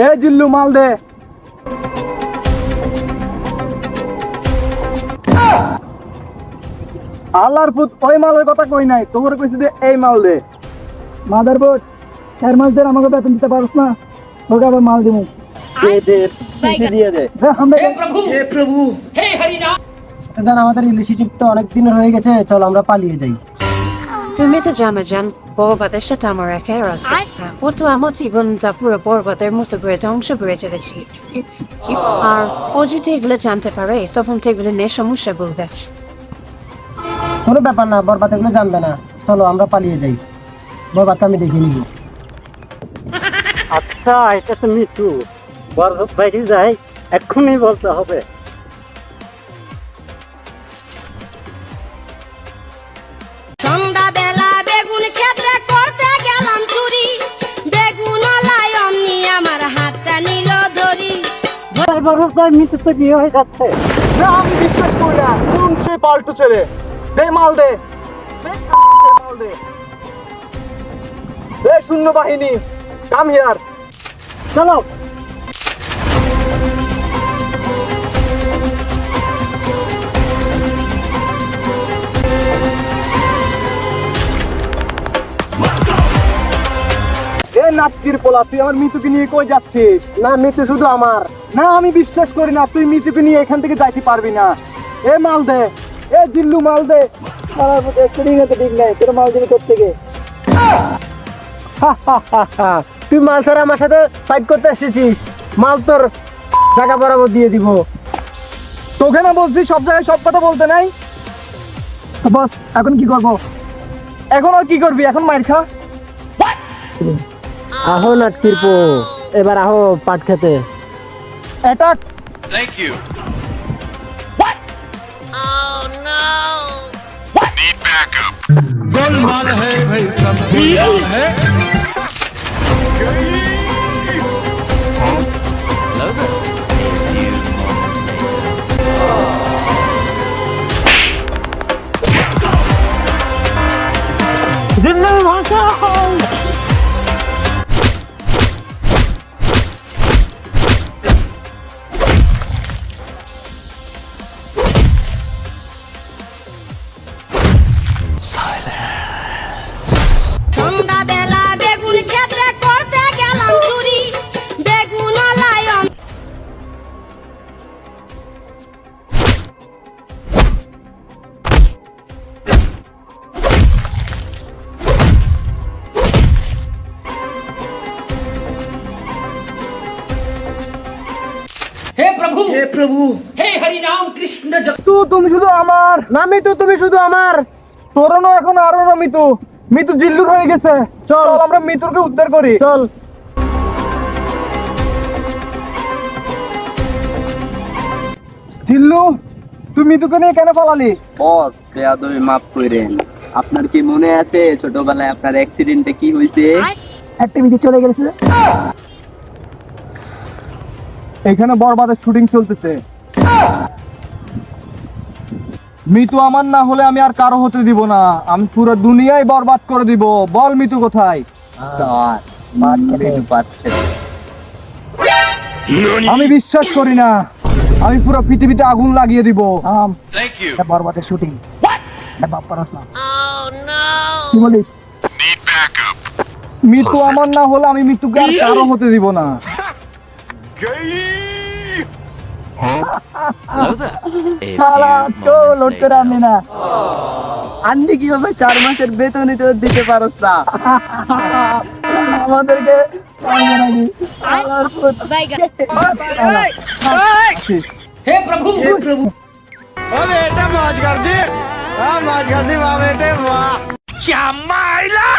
এ জিল্লু মাল দে। আল্লাহর পুত ওই মালের কথা কই নাই, তোমরা কইছি যে এই মাল দে। মাদার বোট 4 মাস ধরে আমাকে বেতন দিতে পারছ না, তোকে আবার মাল দিমু। দে দে দিয়ে দে। হে প্রভু হে হরি নাম। দাদা আমাদের রিলেশনশিপ তো অনেক দিন হয়ে গেছে, চল আমরা পালিয়ে যাই। তুমি তো জানো বরবাদের সাথে আমার অ্যাফেয়ার আছে। ও তো আমার জীবনটা পুরো বরবাদের মতো করে ধ্বংস করে চলেছি। আর ও যদি এগুলো জানতে পারে তখন তো এগুলো নিয়ে সমস্যা বলবে। কোনো ব্যাপার না, বরবাদ এগুলো জানবে না, চলো আমরা পালিয়ে যাই, বরবাদকে আমি দেখে নিব। আচ্ছা এটা তো মিঠু, বরবাদ বাইরে যাই এক্ষুনি বলতে হবে। সন্ধ্যাবেলা বেগুন ক্ষেত্রে করতে গেলাম চুরি, বেগুন লাই অমনি আমার হাতটা নিল ধরি। বরবাদ মিঠু তো বিয়ে হয়ে যাচ্ছে। না আমি বিশ্বাস করি না, কোন সে পাল্টু ছেলে। দে মাল দে, মাল দে। এ শূন্য বাহিনী কাম হিয়ার, চলো। এ নাটকির পোলা, তুই আমার মিতুকে নিয়ে কই যাচ্ছিস? না মিতু শুধু আমার না, আমি বিশ্বাস করি না তুই মিতুকে নিয়ে এখান থেকে যাইতে পারবি না। এ মাল দে, এ জিল্লু মাল দে। মাল দিবি তোর থেকে। তুই মাল ছাড়া আমার সাথে ফাইট করতে এসেছিস, মাল তোর জায়গা বরাবর দিয়ে দিব। তোকে না বলছি সব জায়গায় সব কথা বলতে নাই। বস এখন কি করবো? এখন আর কি করবি, এখন মাইর খা। আহো নাটকির পো, এবার আহো পাট খেতে। এটা Thank you. Oh no! Need backup. জিল্লু ভাষা সন্ধ্যাবেলা বেগুন ক্ষেত্রে করতে গেলাম চুরি, বেগুন লাই हे प्रभु हे हरि नाम कृष्ण তো তুমি শুধু আমার না, মিতু তুমি শুধু আমার। তোরনো এখন আরো না মিতু, মিতু জিল্লুর হয়ে গেছে। চল আমরা মিতুরকে উদ্ধার করি, চল। জিল্লু তুই মিতুকে নিয়ে কেন পালালি? বস বেয়াদবি মাফ করেন। আপনার কি মনে আছে ছোটবেলায় আপনার অ্যাক্সিডেন্টে কি হয়েছে? অ্যাক্টিভিটি চলে গেছে, এখানে বরবাদের শুটিং চলতেছে। মিতু আমার না হলে আমি আর কারো হতে দিব না, আমি পুরো দুনিয়ায় বরবাদ করে দিব। বল মিতু কোথায়? স্যার মার খেতে পাচ্ছে। আমি বিশ্বাস করি না, আমি পুরো পৃথিবীতে আগুন লাগিয়ে দিব। Thank you. বরবাদের শুটিং বাপ পারস না। Oh no! কি বলিস? Need backup. মিতু আমার না হলে আমি মিতুকে আর কারো হতে দিব না। লড়তে রামনি না, আন্টি কিভাবে 4 মাসের বেতন দিতে পারছ না? আমাদেরকে हे प्रभु ओ बेटा मौज कर दी, मौज कर दी वाह बेटे वाह। क्या माइला